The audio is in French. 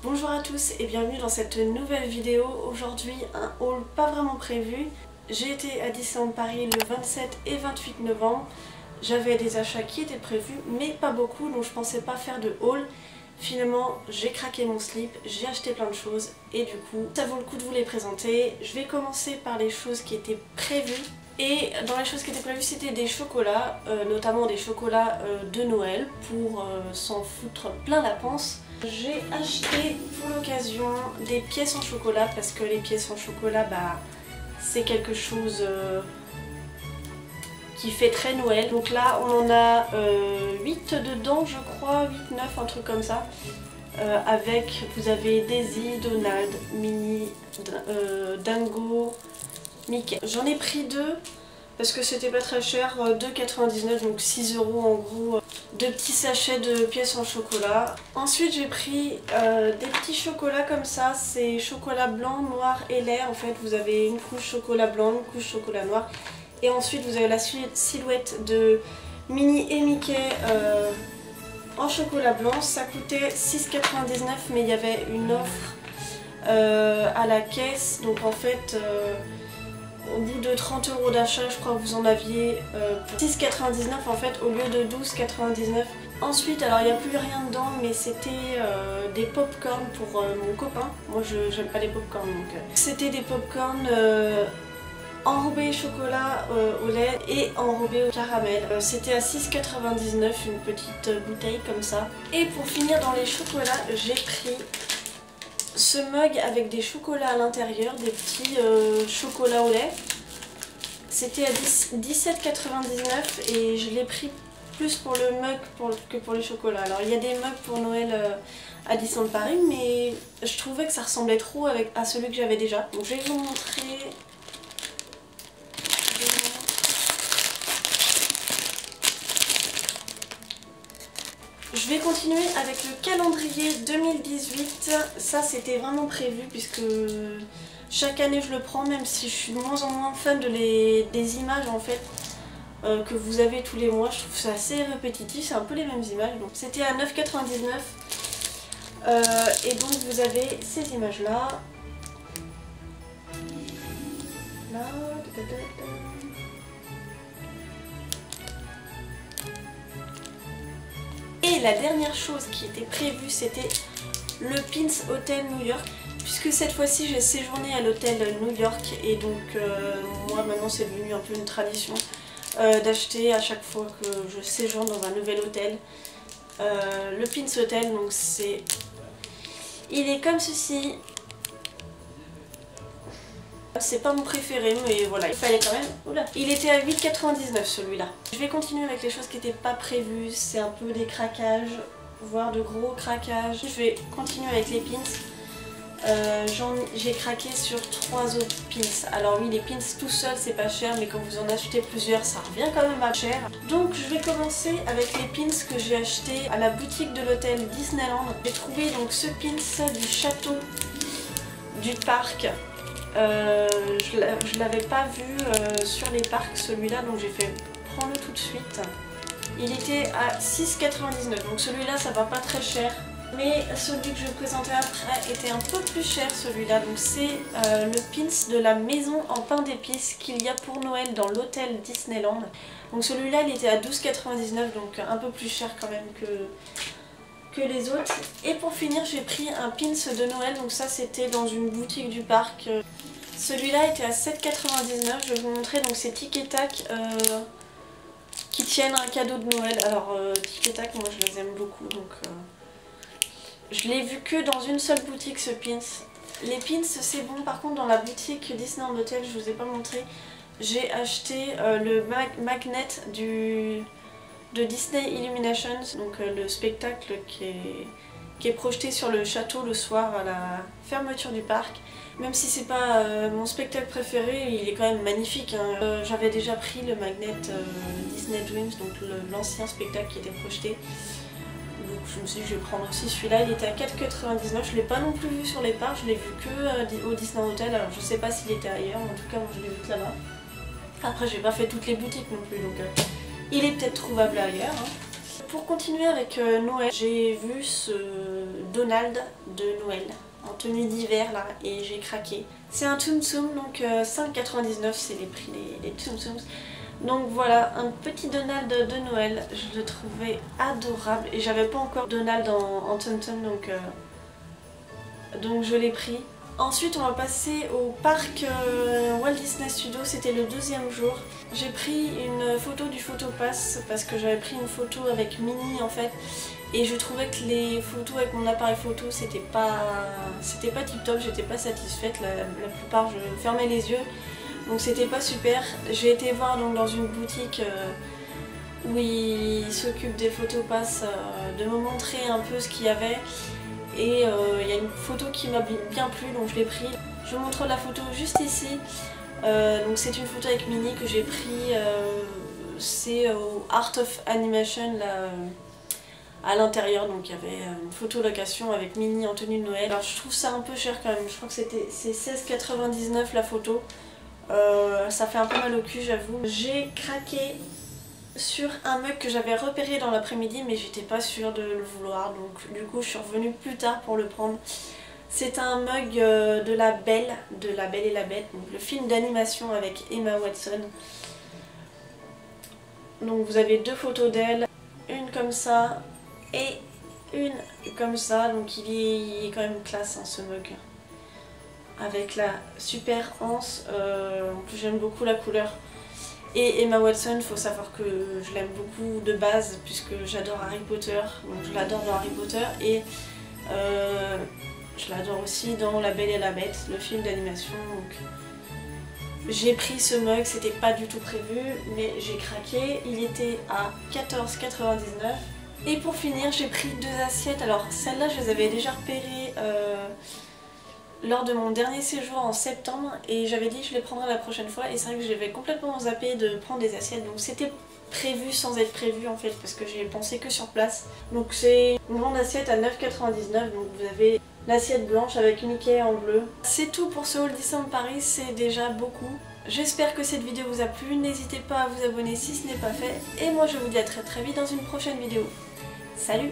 Bonjour à tous et bienvenue dans cette nouvelle vidéo. Aujourd'hui un haul pas vraiment prévu. J'ai été à Disneyland Paris le 27 et 28 novembre. J'avais des achats qui étaient prévus mais pas beaucoup, donc je pensais pas faire de haul. Finalement j'ai craqué mon slip, j'ai acheté plein de choses et du coup ça vaut le coup de vous les présenter. Je vais commencer par les choses qui étaient prévues. Et dans les choses qui étaient prévues, c'était des chocolats, notamment des chocolats de Noël pour s'en foutre plein la panse. J'ai acheté pour l'occasion des pièces en chocolat parce que les pièces en chocolat, c'est quelque chose qui fait très Noël. Donc là, on en a 8 dedans, je crois, 8, 9, un truc comme ça. Avec, vous avez Daisy, Donald, Minnie, Dingo, Mickey. J'en ai pris 2 parce que c'était pas très cher, 2,99 donc 6 € en gros. 2 petits sachets de pièces en chocolat. Ensuite j'ai pris des petits chocolats comme ça, c'est chocolat blanc, noir et lait. En fait vous avez une couche chocolat blanc, une couche chocolat noir. Et ensuite vous avez la silhouette de Minnie et Mickey en chocolat blanc. Ça coûtait 6,99 mais il y avait une offre à la caisse. Donc en fait au bout de 30 € d'achat, je crois que vous en aviez pour 6,99 en fait au lieu de 12,99. Ensuite, alors il n'y a plus rien dedans, mais c'était des pop-corn pour mon copain. Moi j'aime pas les pop-corn donc. C'était des pop-corn enrobés chocolat au lait et enrobés au caramel. C'était à 6,99 une petite bouteille comme ça. Et pour finir dans les chocolats, j'ai pris ce mug avec des chocolats à l'intérieur, des petits chocolats au lait. C'était à 17,99 et je l'ai pris plus pour le mug que pour les chocolats. Alors il y a des mugs pour Noël à Disneyland Paris, mais je trouvais que ça ressemblait trop à celui que j'avais déjà. Donc je vais vous montrer. Je vais continuer avec le calendrier 2018. Ça c'était vraiment prévu puisque chaque année je le prends, même si je suis de moins en moins fan des images en fait que vous avez tous les mois. Je trouve ça assez répétitif, c'est un peu les mêmes images. Donc c'était à 9,99 et donc vous avez ces images là. Et la dernière chose qui était prévue, c'était le Pins Hotel New York, puisque cette fois-ci j'ai séjourné à l'hôtel New York et donc moi maintenant c'est devenu un peu une tradition d'acheter à chaque fois que je séjourne dans un nouvel hôtel le Pins Hotel. Donc il est comme ceci. C'est pas mon préféré mais voilà, il fallait quand même. Oula. Il était à 8,99 celui-là. Je vais continuer avec les choses qui n'étaient pas prévues. C'est un peu des craquages, voire de gros craquages. Je vais continuer avec les pins. J'ai craqué sur 3 autres pins. Alors oui, les pins tout seuls c'est pas cher, mais quand vous en achetez plusieurs ça revient quand même à cher. Donc je vais commencer avec les pins que j'ai achetés à la boutique de l'hôtel Disneyland. J'ai trouvé donc ce pins du château du parc. Je l'avais pas vu sur les parcs celui-là, donc j'ai fait prends-le tout de suite. Il était à 6,99 donc celui-là ça va pas très cher. Mais celui que je vais présenter après était un peu plus cher celui-là. Donc c'est le pins de la maison en pain d'épices qu'il y a pour Noël dans l'hôtel Disneyland. Donc celui-là il était à 12,99 donc un peu plus cher quand même que les autres. Et pour finir j'ai pris un pins de Noël, donc ça c'était dans une boutique du parc. Celui-là était à 7,99, je vais vous montrer. Donc c'est Tic et Tac qui tiennent un cadeau de Noël. Alors Tic et Tac moi je les aime beaucoup donc je l'ai vu que dans une seule boutique ce pins. Les pins c'est bon, par contre dans la boutique Disneyland Hotel je vous ai pas montré, j'ai acheté le magnet de Disney Illuminations, donc le spectacle qui est projeté sur le château le soir à la fermeture du parc. Même si c'est pas mon spectacle préféré, il est quand même magnifique. Hein. J'avais déjà pris le magnet Disney Dreams, donc l'ancien spectacle qui était projeté. Donc je me suis dit je vais prendre aussi celui-là, il était à 4,99, je l'ai pas non plus vu sur les parcs, je l'ai vu que au Disney Hotel, alors je sais pas s'il était ailleurs, en tout cas moi je l'ai vu que là-bas. Après j'ai pas fait toutes les boutiques non plus, donc il est peut-être trouvable ailleurs. Hein. pour continuer avec Noël, j'ai vu ce Donald de Noël en tenue d'hiver là et j'ai craqué. C'est un Tsum Tsum, donc 5,99 c'est les prix des Tsum Tsums. Donc voilà, un petit Donald de Noël, je le trouvais adorable et j'avais pas encore Donald en Tsum Tsum donc je l'ai pris. Ensuite on va passer au parc Walt Disney Studios, c'était le deuxième jour. J'ai pris une photo du photopass parce que j'avais pris une photo avec Minnie en fait. Et je trouvais que les photos avec mon appareil photo c'était pas tip top, j'étais pas satisfaite, la plupart je fermais les yeux. Donc c'était pas super. J'ai été voir donc dans une boutique où ils s'occupent des photopass de me montrer un peu ce qu'il y avait. Et il y a une photo qui m'a bien plu donc je l'ai pris. Je vous montre la photo juste ici. Donc c'est une photo avec Minnie que j'ai pris, c'est au Art of Animation là, à l'intérieur, donc il y avait une photo location avec Minnie en tenue de Noël. Alors je trouve ça un peu cher quand même, je crois que c'est 16,99 la photo. Ça fait un peu mal au cul j'avoue. J'ai craqué sur un mug que j'avais repéré dans l'après-midi mais j'étais pas sûre de le vouloir donc du coup je suis revenue plus tard pour le prendre. C'est un mug de La Belle et la Bête, donc le film d'animation avec Emma Watson. Donc vous avez deux photos d'elle, une comme ça et une comme ça, donc il est quand même classe hein, ce mug. Avec la super anse, en plus j'aime beaucoup la couleur. Et Emma Watson, il faut savoir que je l'aime beaucoup de base puisque j'adore Harry Potter, donc je l'adore dans Harry Potter et je l'adore aussi dans La Belle et la Bête, le film d'animation. J'ai pris ce mug, c'était pas du tout prévu, mais j'ai craqué, il était à 14,99 €. Et pour finir, j'ai pris deux assiettes, alors celles-là je les avais déjà repérées lors de mon dernier séjour en septembre et j'avais dit que je les prendrais la prochaine fois et c'est vrai que j'avais complètement zappé de prendre des assiettes donc c'était prévu sans être prévu en fait parce que j'ai pensé que sur place. Donc c'est une grande assiette à 9,99 €, donc vous avez l'assiette blanche avec Mickey en bleu. C'est tout pour ce haul Disneyland Paris, c'est déjà beaucoup. J'espère que cette vidéo vous a plu, n'hésitez pas à vous abonner si ce n'est pas fait et moi je vous dis à très vite dans une prochaine vidéo. Salut!